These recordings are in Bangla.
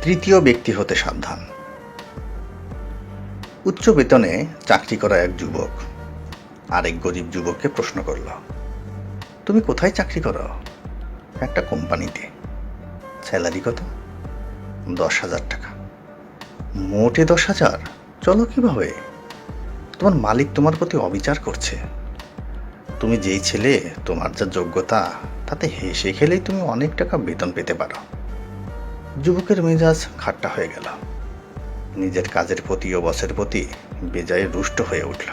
তৃতীয় ব্যক্তি হতে সাবধান। উচ্চ বেতনে চাকরি করা এক যুবক আরেক গরিব যুবককে প্রশ্ন করল, তুমি কোথায় চাকরি করো? একটা কোম্পানিতে। স্যালারি কত? 10,000 টাকা। মোটে 10,000? চলো কিভাবে? তোমার মালিক তোমার প্রতি অবিচার করছে। তুমি যেই ছেলে, তোমার যা যোগ্যতা, তাতে হেসে খেলেই তুমি অনেক টাকা বেতন পেতে পারো। যুবকের মেজাজ খাট্টা হয়ে গেল। নিজের কাজের প্রতি ও বসের প্রতি বেজায় রুষ্ট হয়ে উঠল।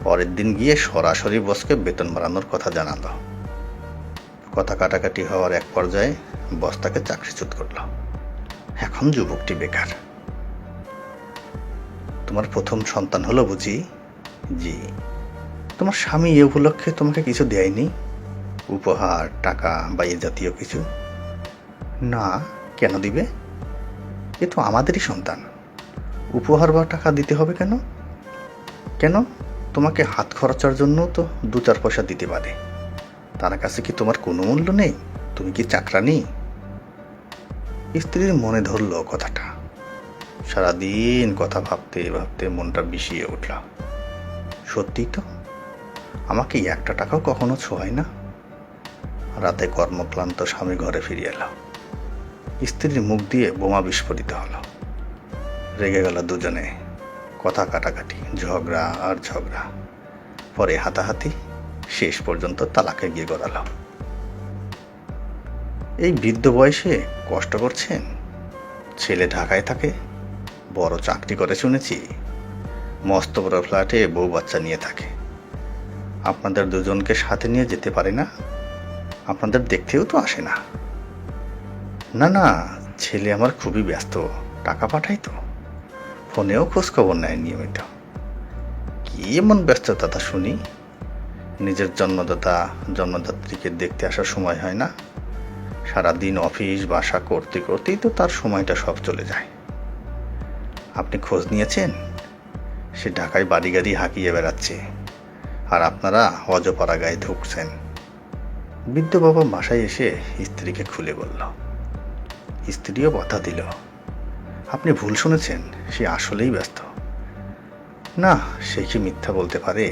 পরের দিন গিয়ে সরাসরি বসকে বেতন বাড়ানোর কথা জানালো। কথা কাটাকাটি হওয়ার এক পর্যায়ে বস তাকে চাকরিচ্যুত করল। এখন যুবকটি বেকার। তোমার প্রথম সন্তান হলো বুঝি? জি। তোমার স্বামী এ উপলক্ষে তোমাকে কিছু দেয়নি? উপহার, টাকা বা এ জাতীয় কিছু? না, কেন দিবে? এ তো আমাদেরই সন্তান। উপহার বা টাকা দিতে হবে কেন? কেন, তোমাকে হাত খরচার জন্য তো 2-4 পয়সা দিতে পারে। তার কাছে কি তোমার কোনো মূল্য নেই? তুমি কি চাকরানি? স্ত্রীর মনে ধরল কথাটা। সারাদিন কথা ভাবতে ভাবতে মনটা বিষিয়ে উঠল। সত্যি তো, আমাকে 1 টাকাও কখনো ছোঁয় না। রাতে কর্মক্লান্ত স্বামী ঘরে ফিরে এলো। স্ত্রীর মুখ দিয়ে বোমা বিস্ফোরিত হলো। রেগে গেল দুজনে। কথা কাটাকাটি, ঝগড়া আর ঝগড়া, পরে হাতাহাতি, শেষ পর্যন্ত তালাকে গিয়ে গড়ালো। এই বৃদ্ধ বয়সে কষ্ট করছেন? ছেলে ঢাকায় থাকে, বড় চাকরি করে শুনেছি। মস্ত বড় ফ্ল্যাটে বউ বাচ্চা নিয়ে থাকে। আপনাদের দুজনকে সাথে নিয়ে যেতে পারে না? আপনাদের দেখতেও তো আসে না। না না, ছেলে আমার খুবই ব্যস্ত, টাকা পাঠাই তো, ফোনেও খোঁজ খবর নেয় নিয়মিত। কি এমন ব্যস্ততা তা শুনি? নিজের জন্মদাত্রীকে দেখতে আসার সময় হয় না? সারাদিন অফিস বাসা করতে করতেই তো তার সময়টা সব চলে যায়। আপনি খোঁজ নিয়েছেন? সে ঢাকায় বাড়ি গাড়ি হাঁকিয়ে বেড়াচ্ছে, আর আপনারা অজপাড়া গায়ে ঢুকছেন। বৃদ্ধ বাবা বাসায় এসে স্ত্রীকে খুলে বলল। স্ত্রীও কথা দিল, আপনি ভুল শুনেছেন, সে আসলেই ব্যস্ত। না, সে কি মিথ্যা বলতে পারে?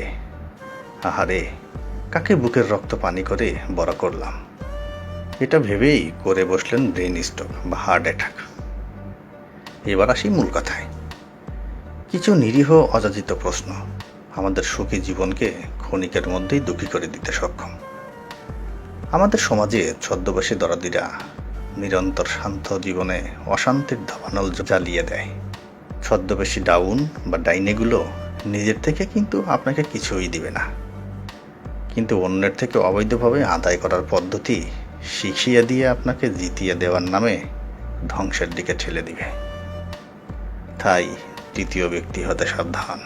আহারে, কাকে বুকের রক্ত পানি করে বড় করলাম। এটা ভেবেই করে বসলেন ব্রেন স্ট্রোক বা হার্ট অ্যাটাক। এবার আসি মূল কথায়। কিছু নিরীহ অযাচিত প্রশ্ন আমাদের সুখী জীবনকে ক্ষণিকের মধ্যেই দুঃখী করে দিতে সক্ষম। আমাদের সমাজে ছদ্মবেশী দরদিরা নিরন্তর শান্ত জীবনে অশান্তির দাবানল জ্বালিয়ে দেয়। ছদ্মবেশী ডাউন বা ডাইনেগুলো নিজের থেকে কিন্তু আপনাকে কিছুই দিবে না, কিন্তু অন্যের থেকে অবৈধভাবে আদায় করার পদ্ধতি শিখিয়ে দিয়ে আপনাকে জিতিয়ে দেওয়ার নামে ধ্বংসের দিকে ঠেলে দিবে। তাই তৃতীয় ব্যক্তি হতে সাবধান।